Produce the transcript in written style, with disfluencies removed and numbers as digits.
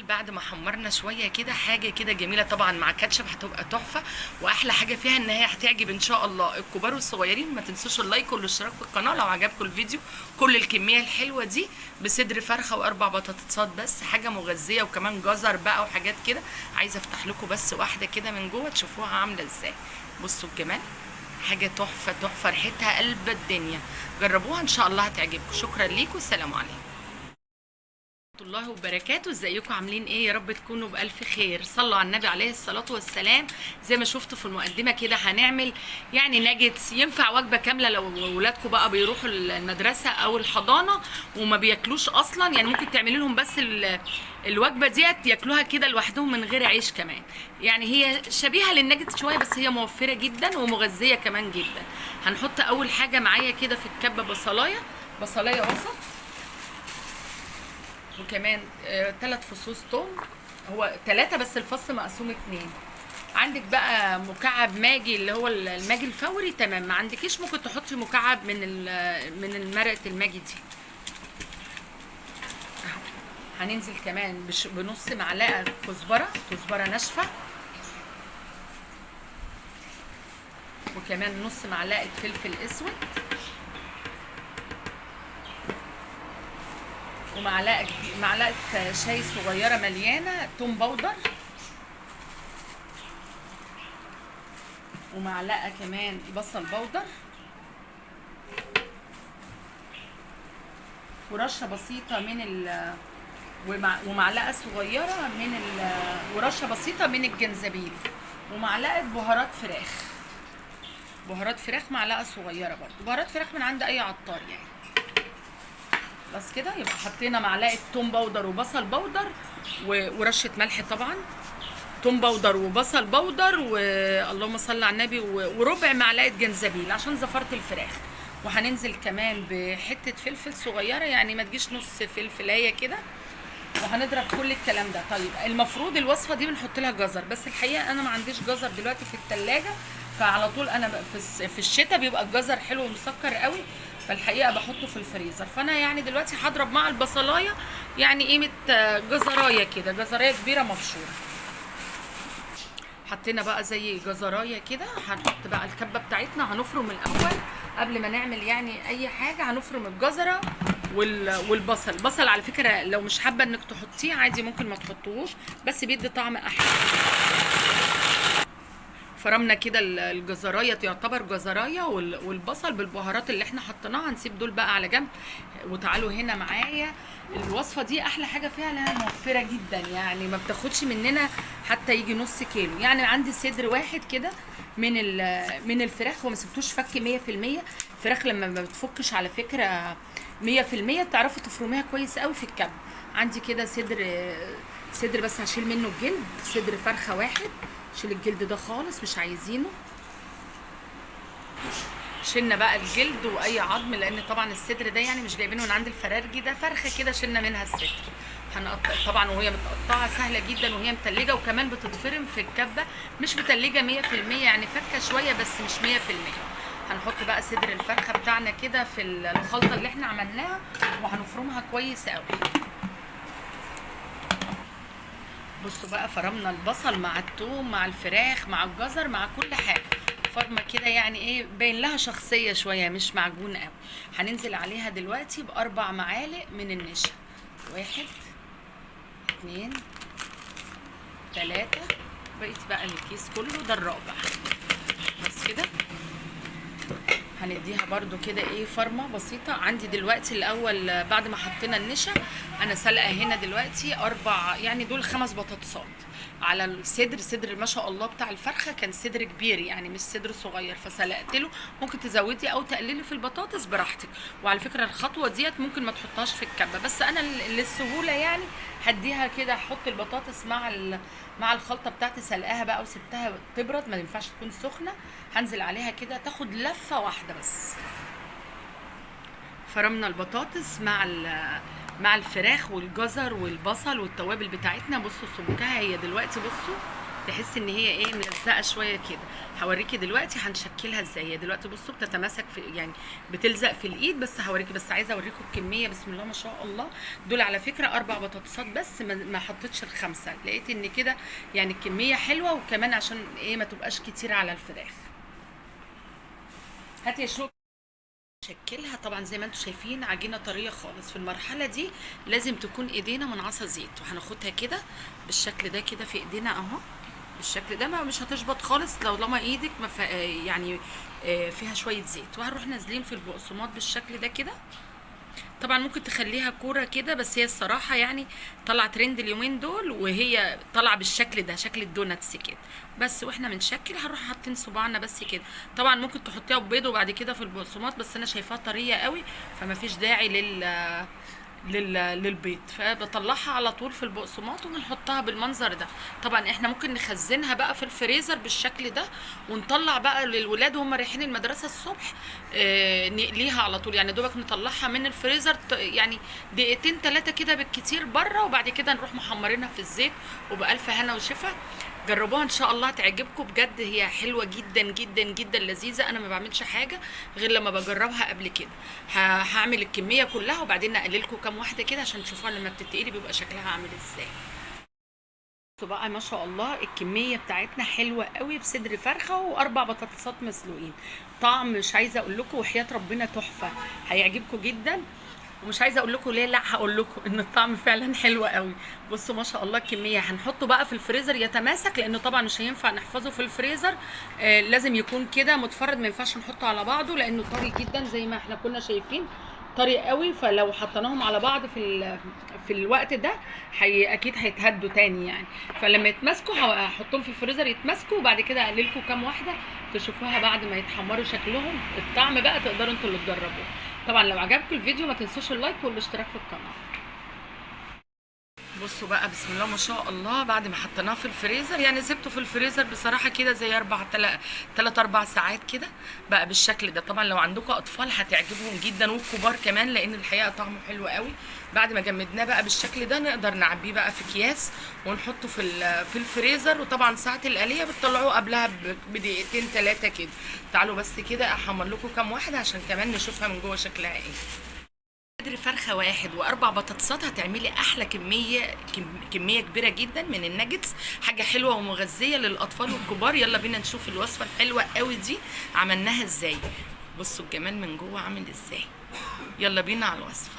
بعد ما حمرنا شويه كده حاجه كده جميله طبعا مع كاتشب هتبقى تحفه. واحلى حاجه فيها ان هي هتعجب ان شاء الله الكبار والصغيرين. ما تنسوش اللايك والاشتراك في القناه لو عجبكم الفيديو. كل الكميه الحلوه دي بصدر فرخه واربع بطاطسات بس، حاجه مغذيه وكمان جزر بقى وحاجات كده. عايزه افتح لكم بس واحده كده من جوه تشوفوها عامله ازاي. بصوا الجمال، حاجه تحفه تحفه، ريحتها قلب الدنيا. جربوها ان شاء الله هتعجبكم. شكرا ليكم، السلام عليكم ورحمة الله وبركاته. ازيكم عاملين ايه؟ يا رب تكونوا بألف خير. صلوا على النبي عليه الصلاة والسلام. زي ما شفتوا في المقدمة كده هنعمل يعني ناجتس، ينفع وجبة كاملة لو ولادكم بقى بيروحوا المدرسة او الحضانة وما بياكلوش اصلا. يعني ممكن تعملي لهم بس الوجبة ديت ياكلوها كده لوحدهم من غير عيش كمان. يعني هي شبيهة للناجتس شوية بس هي موفرة جدا ومغذية كمان جدا. هنحط اول حاجة معايا كده في الكبة بصلاية وسط، وكمان 3 فصوص توم. هو 3 بس الفص مقسوم 2. عندك بقى مكعب ماجي اللي هو الماجي الفوري، تمام. ما عندكيش ممكن تحطي مكعب من مرقه الماجي دي. اهو. هننزل كمان بنص معلقه كزبره ناشفه، وكمان نص معلقه فلفل اسود، معلقه شاي صغيره مليانه توم باودر، ومعلقه كمان بصل باودر، ورشه بسيطه ومعلقه صغيره ورشه بسيطه من الجنزبيل، ومعلقه بهارات فراخ معلقه صغيره برضه، بهارات فراخ من عند اي عطار يعني. بس كده يبقى حطينا معلقه توم باودر وبصل باودر ورشه ملح طبعا، توم باودر وبصل باودر واللهم صل على النبي، وربع معلقه جنزبيل عشان زفرة الفراخ. وهننزل كمان بحته فلفل صغيره، يعني ما تجيش نص فلفلايه كده. وهنضرب كل الكلام ده. طيب المفروض الوصفه دي بنحط لها جزر، بس الحقيقه انا ما عنديش جزر دلوقتي في الثلاجه، فعلى طول انا في الشتاء بيبقى الجزر حلو ومسكر قوي، فالحقيقه بحطه في الفريزر. فانا يعني دلوقتي هضرب مع البصلايه يعني قيمه جزرايه كده، جزرايه كبيره مبشوره. حطينا بقى زي جزرايه كده. هنحط بقى الكبه بتاعتنا. هنفرم الاول قبل ما نعمل يعني اي حاجه، هنفرم الجزره البصل على فكره لو مش حابه انك تحطيه عادي ممكن ما تحطوهوش، بس بيدي طعم احلى. فرمنا كده الجزرايه، تعتبر جزرايه والبصل بالبهارات اللي احنا حطيناها. هنسيب دول بقى على جنب. وتعالوا هنا معايا. الوصفه دي احلى حاجه فيها انها موفره جدا، يعني ما بتاخدش مننا حتى يجي نص كيلو. يعني عندي صدر واحد كده من الفراخ، وما سبتوش فك 100%. الفراخ لما ما بتفكش على فكره 100% بتعرفوا تفرميها كويس قوي في الكب. عندي كده صدر بس هشيل منه الجلد. صدر فرخه واحد، شيل الجلد ده خالص مش عايزينه. شلنا بقى الجلد واي عظم، لان طبعا الصدر ده يعني مش جايبينه من عند الفرارجي، ده فرخه كده شلنا منها الصدر. هنقطع طبعا وهي متقطعه سهله جدا وهي متلجه، وكمان بتتفرم في الكبه مش متلجه 100%، يعني فكه شويه بس مش 100%. هنحط بقى صدر الفرخه بتاعنا كده في الخلطه اللي احنا عملناها، وهنفرمها كويس قوي. بصوا بقى، فرمنا البصل مع الثوم مع الفراخ مع الجزر مع كل حاجه، فرمه كده يعني ايه باين لها شخصيه شويه مش معجون قوي. هننزل عليها دلوقتي ب4 معالق من النشا. 1 2 3. بقيت بقى الكيس كله ده الرابع. بس كده هنديها برده كده ايه فرمه بسيطه. عندي دلوقتي الاول بعد ما حطينا النشا انا سلقه هنا دلوقتي 4، يعني دول 5 بطاطسات على الصدر ما شاء الله بتاع الفرخه. كان صدر كبير يعني مش صدر صغير، فسلقت له. ممكن تزودي او تقللي في البطاطس براحتك. وعلى فكره الخطوه ديت ممكن ما تحطهاش في الكبه، بس انا للسهوله يعني هديها كده. احط البطاطس مع الخلطه بتاعتي سلقاها بقى وسبتها تبرد، ما ينفعش تكون سخنه. هنزل عليها كده تاخد لفه واحده بس. فرمنا البطاطس مع الفراخ والجزر والبصل والتوابل بتاعتنا. بصوا سمكها هي دلوقتي، بصوا تحس ان هي ايه ملزقه شويه كده. هوريكي دلوقتي هنشكلها ازاي. هي دلوقتي بصوا بتتماسك في يعني بتلزق في الايد، بس هوريكي. بس عايزه اوريكم الكميه، بسم الله ما شاء الله. دول على فكره 4 بطاطسات بس، ما حطيتش الخمسه، لقيت ان كده يعني الكميه حلوه، وكمان عشان ايه ما تبقاش كتير على الفراخ. هاتي يا شوك. شكلها طبعا زي ما انتم شايفين عجينه طريه خالص. في المرحله دي لازم تكون ايدينا منعصه زيت، وهناخدها كده بالشكل ده كده في ايدينا اهو بالشكل ده. ما مش هتشبط خالص لو لما ايدك ما يعني فيها شويه زيت. وهنروح نازلين في البقسماط بالشكل ده كده. طبعا ممكن تخليها كوره كده، بس هي الصراحه يعني طلع ترند اليومين دول، وهي طالعه بالشكل ده شكل الدوناتس كده بس. واحنا بنشكل هنروح حاطين صباعنا بس كده. طبعا ممكن تحطيها ببيض وبعد كده في البقسماط، بس انا شايفاها طريه قوي فما فيش داعي للبيض. فبطلعها على طول في البقسماط وبنحطها بالمنظر ده. طبعا احنا ممكن نخزنها بقى في الفريزر بالشكل ده، ونطلع بقى للولاد وهم رايحين المدرسه الصبح نقليها على طول. يعني دوبك نطلعها من الفريزر يعني دقيقتين 3 كده بالكتير بره، وبعد كده نروح محمرينها في الزيت. وبألف هنا وشفا. جربوها ان شاء الله تعجبكم بجد. هي حلوه جدا جدا جدا لذيذه. انا ما بعملش حاجه غير لما بجربها قبل كده. هعمل الكميه كلها وبعدين اقلل لكم كام واحده كده عشان تشوفوها لما بتتقلي بيبقى شكلها عامل ازاي. بصوا بقى ما شاء الله الكميه بتاعتنا حلوه قوي، بصدر فرخه و4 بطاطسات مسلوقين. طعم مش عايزه اقول لكم، وحياه ربنا تحفه. هيعجبكم جدا. ومش عايزه اقول لكم ليه، لا هقول لكم ان الطعم فعلا حلو قوي. بصوا ما شاء الله الكميه. هنحطه بقى في الفريزر يتماسك، لانه طبعا مش هينفع نحفظه في الفريزر. لازم يكون كده متفرد، ما ينفعش نحطه على بعضه لانه طري جدا زي ما احنا كنا شايفين، طري قوي. فلو حطيناهم على بعض في الوقت ده اكيد هيتهدوا تاني يعني. فلما يتماسكوا هحطهم في الفريزر يتماسكوا، وبعد كده اقللكم كام واحده تشوفوها بعد ما يتحمروا شكلهم. الطعم بقى تقدروا انتوا اللي تجربوه. طبعا لو عجبكم الفيديو ما تنسوش اللايك والاشتراك في القناه. بصوا بقى بسم الله ما شاء الله. بعد ما حطيناه في الفريزر، يعني سبته في الفريزر بصراحه كده زي 3 4 ساعات كده بقى بالشكل ده. طبعا لو عندكم اطفال هتعجبهم جدا والكبار كمان، لان الحقيقه طعمه حلو قوي. بعد ما جمدناه بقى بالشكل ده نقدر نعبيه بقى في اكياس ونحطه في الفريزر. وطبعا ساعه القليه بتطلعوه قبلها بدقيقتين 3 كده. تعالوا بس كده احمر لكم كام واحده عشان كمان نشوفها من جوه شكلها ايه. صدر فرخه واحد و4 بطاطسات هتعملي احلى كميه كبيره جدا من الناجتس. حاجه حلوه ومغذيه للاطفال والكبار. يلا بينا نشوف الوصفه الحلوه قوي دي عملناها ازاي. بصوا الجمال من جوه عامل ازاي. يلا بينا على الوصفه.